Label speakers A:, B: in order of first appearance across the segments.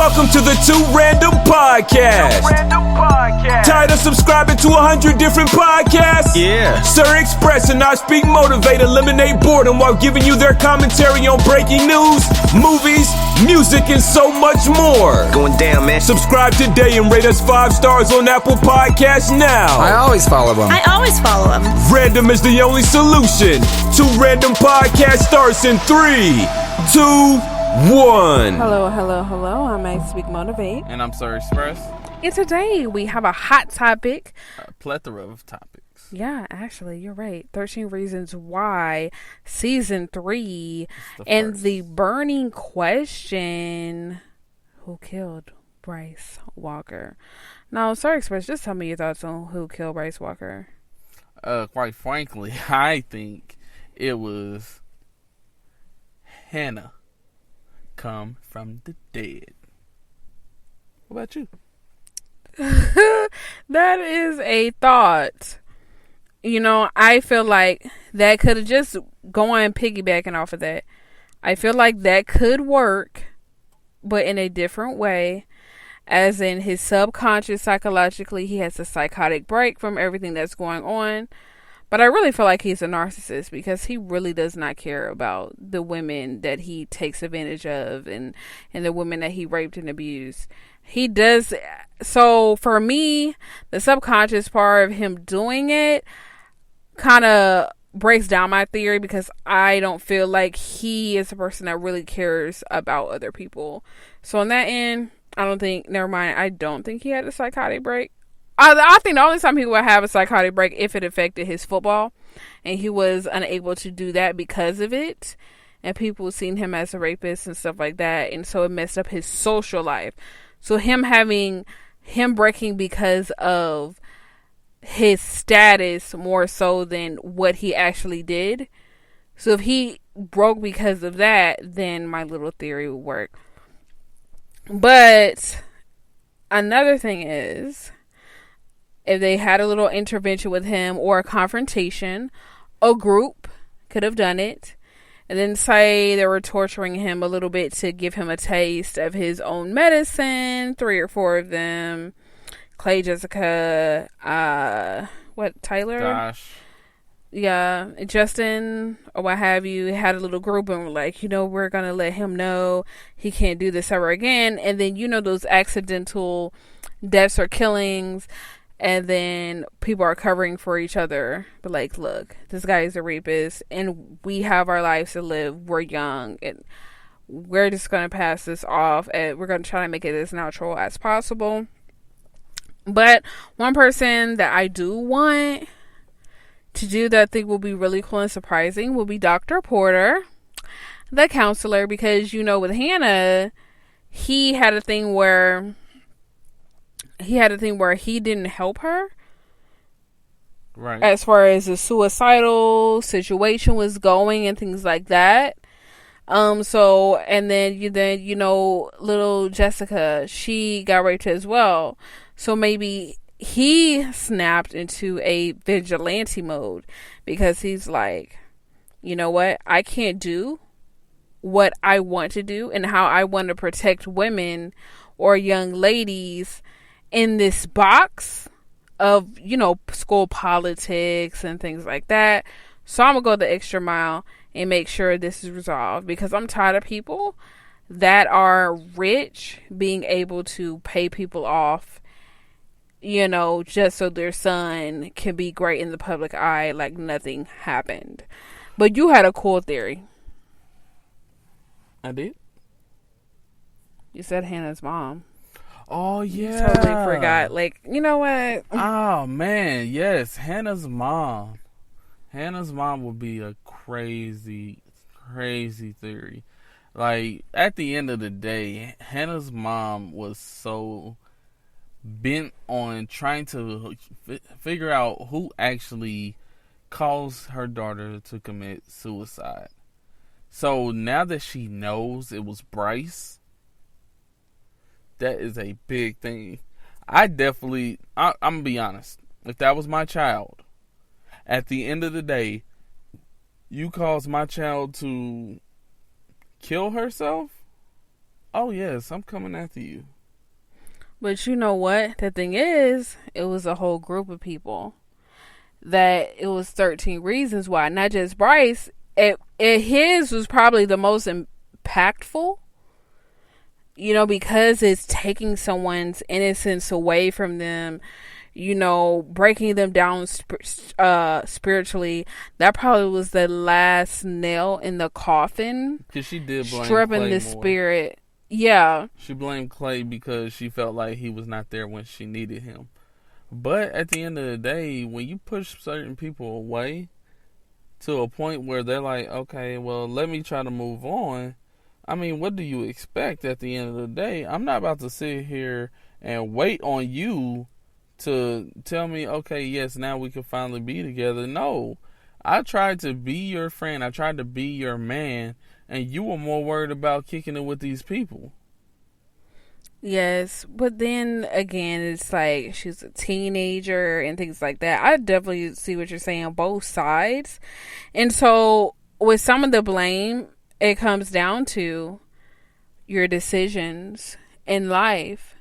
A: Welcome to the Two Random Podcast. Tired of subscribing to 100 different podcasts?
B: Yeah.
A: Sir Express and I Speak Motivate eliminate boredom while giving you their commentary on breaking news, movies, music, and so much more.
B: Going down, man.
A: Subscribe today and rate us 5 stars on Apple Podcasts now.
C: I always follow them.
A: Random is the only solution. Two Random Podcast starts in 3, 2, 1.
D: Hello. I'm I Speak Motivate.
B: And I'm Sir Express.
D: And today we have a hot topic.
B: A plethora of topics.
D: Yeah, actually, you're right. 13 Reasons Why, Season 3. And the burning question, who killed Bryce Walker? Now, Sir Express, just tell me your thoughts on who killed Bryce Walker.
B: Quite frankly, I think it was Hannah come from the dead. What about you?
D: That is a thought. You know, I feel like that could have just going piggybacking off of that. I feel like that could work, but in a different way. As in his subconscious, psychologically, he has a psychotic break from everything that's going on. But I really feel like he's a narcissist because he really does not care about the women that he takes advantage of and the women that he raped and abused. He does. So for me, the subconscious part of him doing it kind of breaks down my theory because I don't feel like he is a person that really cares about other people. So on that end, I don't think he had a psychotic break. I think the only time he would have a psychotic break if it affected his football and he was unable to do that because of it. And people seen him as a rapist and stuff like that. And so it messed up his social life. So him breaking because of his status more so than what he actually did. So if he broke because of that, then my little theory would work. But another thing is, if they had a little intervention with him or a confrontation, a group could have done it. And then say they were torturing him a little bit to give him a taste of his own medicine. 3 or 4 of them. Clay, Jessica, Tyler?
B: Gosh.
D: Yeah, Justin or what have you had a little group and were like, we're going to let him know he can't do this ever again. And then, those accidental deaths or killings. And then people are covering for each other. But like, look, this guy is a rapist and we have our lives to live. We're young and we're just going to pass this off. And we're going to try to make it as natural as possible. But one person that I do want to do that I think will be really cool and surprising will be Dr. Porter, the counselor. Because, with Hannah, he had a thing where he didn't help her.
B: Right.
D: As far as the suicidal situation was going and things like that. So, and then little Jessica, she got raped as well. So maybe he snapped into a vigilante mode because he's like, you know what? I can't do what I want to do and how I want to protect women or young ladies in this box of, school politics and things like that. So I'm going to go the extra mile and make sure this is resolved because I'm tired of people that are rich being able to pay people off, just so their son can be great in the public eye like nothing happened. But you had a cool theory.
B: I did?
D: You said Hannah's mom.
B: Oh, yeah.
D: You totally forgot. Like, you know what?
B: Oh, man. Yes. Hannah's mom. Hannah's mom would be a crazy, crazy theory. Like, at the end of the day, Hannah's mom was so bent on trying to figure out who actually caused her daughter to commit suicide. So now that she knows it was Bryce, that is a big thing. I'm gonna be honest. If that was my child, at the end of the day, you caused my child to kill herself, oh yes, I'm coming after you.
D: But you know what? The thing is, it was a whole group of people. That it was 13 reasons why, not just Bryce. His was probably the most impactful, you know, because it's taking someone's innocence away from them, you know, breaking them down spiritually. That probably was the last nail in the coffin.
B: Because she did blame
D: stripping
B: Clay
D: the
B: more.
D: spirit. Yeah.
B: She blamed Clay because she felt like he was not there when she needed him. But at the end of the day, when you push certain people away to a point where they're like, okay, well, let me try to move on. I mean, what do you expect at the end of the day? I'm not about to sit here and wait on you to tell me, okay, yes, now we can finally be together. No, I tried to be your friend. I tried to be your man. And you were more worried about kicking it with these people.
D: Yes, but then again, it's like she's a teenager and things like that. I definitely see what you're saying on both sides. And so, with some of the blame, it comes down to your decisions in life.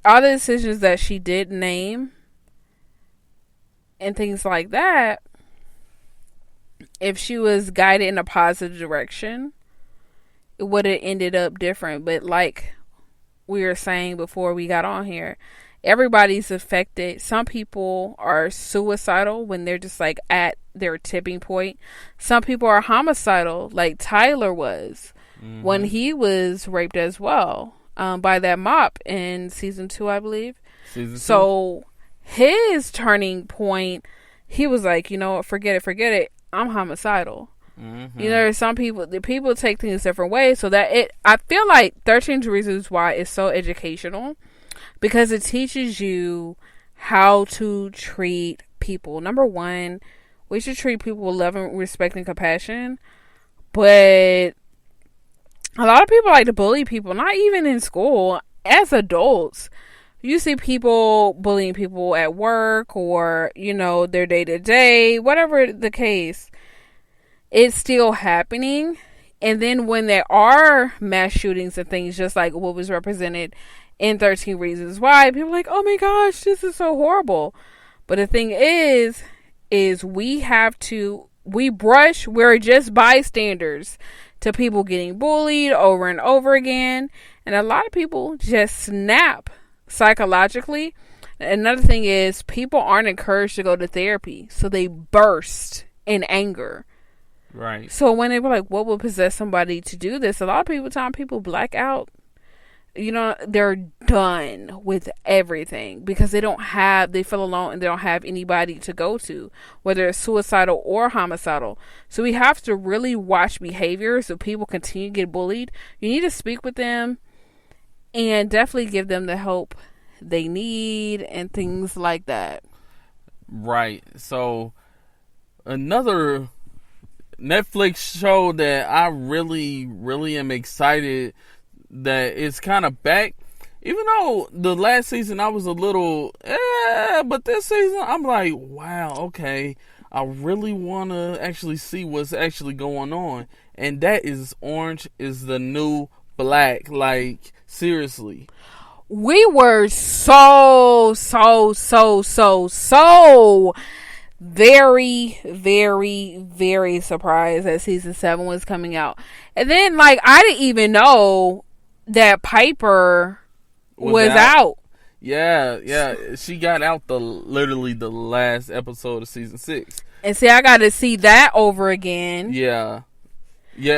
D: All the decisions that she did name and things like that, if she was guided in a positive direction, it would have ended up different. But like we were saying before we got on here, everybody's affected. Some people are suicidal when they're just like at their tipping point. Some people are homicidal, like Tyler was when he was raped as well by that mop in season 2, I believe. So his turning point, he was like, you know what, forget it. I'm homicidal. You know, some people take things different ways. So that I feel like 13 Reasons Why is so educational because it teaches you how to treat people. Number one, we should treat people with love and respect and compassion. But a lot of people like to bully people, not even in school, as adults. You see people bullying people at work or, you know, their day-to-day, whatever the case. It's still happening. And then when there are mass shootings and things, just like what was represented in 13 Reasons Why, people are like, oh my gosh, this is so horrible. But the thing is we're just bystanders to people getting bullied over and over again. And a lot of people just snap psychologically. Another thing is people aren't encouraged to go to therapy. So they burst in anger.
B: Right.
D: So when they were like, what would possess somebody to do this? A lot of people black out. You know, they're done with everything because they feel alone and they don't have anybody to go to, whether it's suicidal or homicidal. So we have to really watch behaviors. If people continue to get bullied, you need to speak with them and definitely give them the help they need and things like that.
B: Right. So another Netflix show that I really, really am excited that it's kind of back. Even though the last season I was a little, but this season I'm like, wow, okay. I really want to actually see what's actually going on. And that is Orange is the New Black. Like, seriously.
D: We were so very, very, very surprised that season 7 was coming out. And then, like, I didn't even know that Piper was out.
B: Yeah. She got out literally the last episode of season 6.
D: And see, I got to see that over again.
B: Yeah.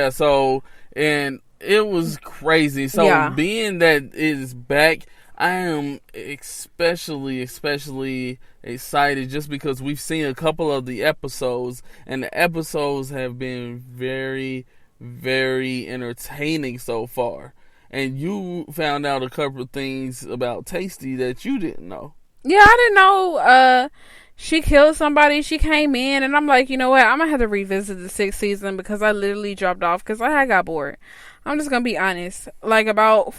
B: So, and it was crazy. So, being that it is back, I am especially excited just because we've seen a couple of the episodes, and the episodes have been very, very entertaining so far. And you found out a couple of things about Tasty that you didn't know.
D: Yeah, I didn't know she killed somebody. She came in, and I'm like, you know what? I'm going to have to revisit the 6th season because I literally dropped off because I had got bored. I'm just going to be honest. Like, about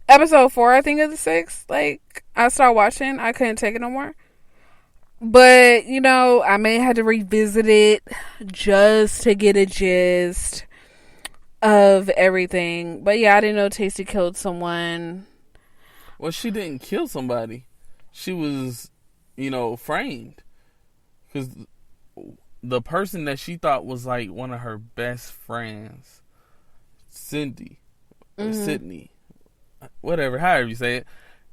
D: episode 4, I think, of the 6th, like, I started watching. I couldn't take it no more. But, you know, I may have to revisit it just to get a gist. of everything. But yeah, I didn't know Tasty killed someone.
B: Well, she didn't kill somebody. She was, framed. Because the person that she thought was like one of her best friends, Sydney, whatever, however you say it,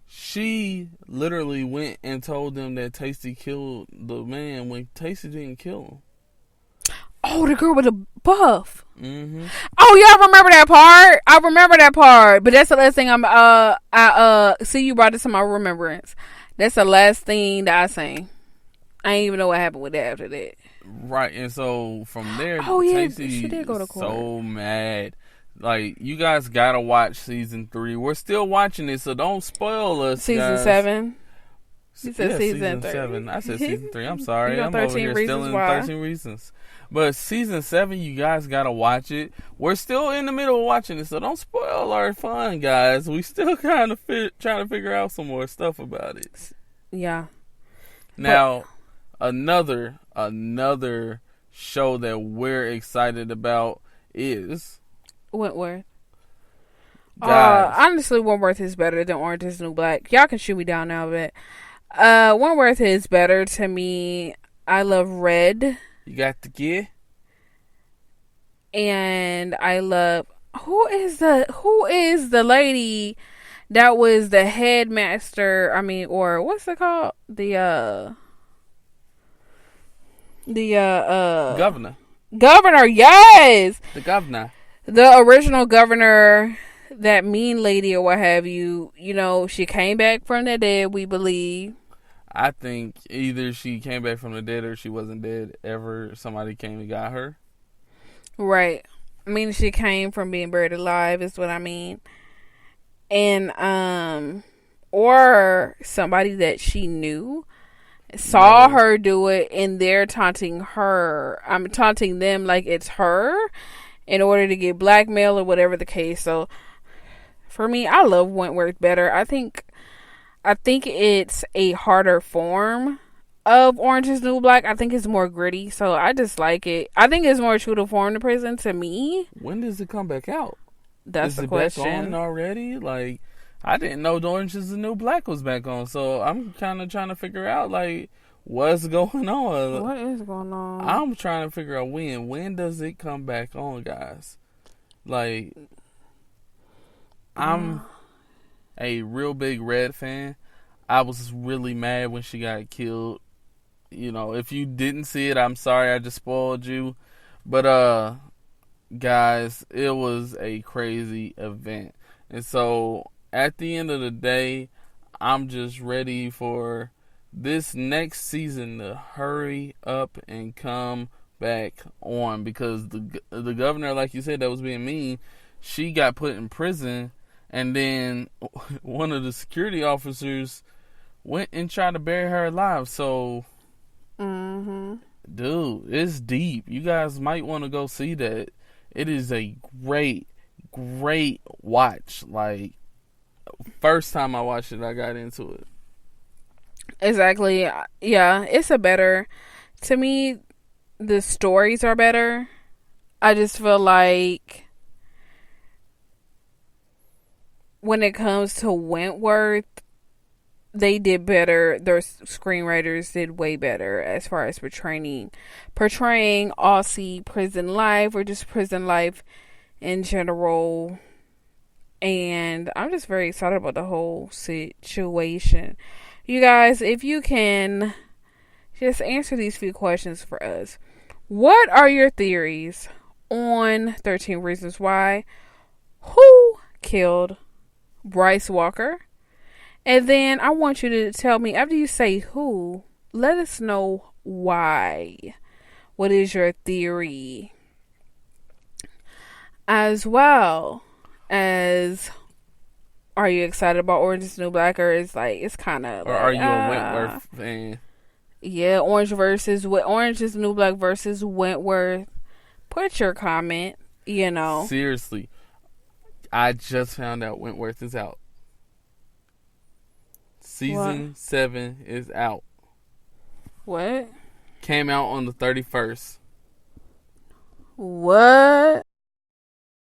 B: she literally went and told them that Tasty killed the man when Tasty didn't kill him.
D: Oh, the girl with the buff.
B: Mm-hmm.
D: Oh, y'all remember that part? I remember that part. But that's the last thing I see you brought it to my remembrance. That's the last thing that I sang. I didn't even know what happened with that after that.
B: Right, and so from there,
D: Tasty, she did go to court.
B: So mad. Like, you guys gotta watch season 3. We're still watching it, so don't spoil us.
D: Season
B: guys.
D: 7. You said
B: yeah,
D: season
B: 7. I said season 3. I'm sorry. I'm
D: 13
B: over here still in
D: why.
B: 13 Reasons. But season 7, you guys gotta watch it. We're still in the middle of watching it, so don't spoil our fun, guys. We still kind of trying to figure out some more stuff about it.
D: Yeah.
B: Now, another show that we're excited about is
D: Wentworth.
B: Guys.
D: Honestly, Wentworth is better than Orange is the New Black. Y'all can shoot me down now, but Wentworth is better to me. I love Red.
B: You got the gear?
D: And I love who is the lady that was the headmaster, or what's it called? The
B: Governor.
D: Governor, yes.
B: The governor.
D: The original governor, that mean lady or what have you, she came back from the dead, we believe.
B: I think either she came back from the dead or she wasn't dead ever. Somebody came and got her.
D: Right. She came from being buried alive is what I mean. And, or somebody that she knew saw her do it and they're taunting her. I'm taunting them like it's her in order to get blackmail or whatever the case. So for me, I love Wentworth better. I think it's a harder form of Orange is the New Black. I think it's more gritty, so I just like it. I think it's more true to form to prison to me.
B: When does it come back out?
D: That's the question.
B: Back on already? Like, I didn't know the Orange is the New Black was back on, so I'm kind of trying to figure out, like, what's going on.
D: What is going on?
B: I'm trying to figure out when. When does it come back on, guys? Like, I'm a real big Red fan. I was really mad when she got killed. If you didn't see it, I'm sorry, I just spoiled you. But guys, it was a crazy event. And so at the end of the day, I'm just ready for this next season to hurry up and come back on, because the governor, like you said, that was being mean, she got put in prison, and then one of the security officers went and tried to bury her alive. So, dude, it's deep. You guys might want to go see that. It is a great watch. Like, first time I watched it, I got into it.
D: Exactly. Yeah, it's to me, the stories are better. I just feel like when it comes to Wentworth, they did better. Their screenwriters did way better as far as portraying Aussie prison life, or just prison life in general. And I'm just very excited about the whole situation. You guys, if you can just answer these few questions for us. What are your theories on 13 Reasons Why? Who killed Bryce Walker? And then I want you to tell me, after you say who, let us know why. What is your theory? As well as, are you excited about Orange is the New Black, or it's kind of
B: Or are you a Wentworth fan?
D: Yeah, Orange is the New Black versus Wentworth. Put your comment,
B: Seriously, I just found out Wentworth is out. Season 7 is out.
D: What?
B: Came out on the 31st.
D: What?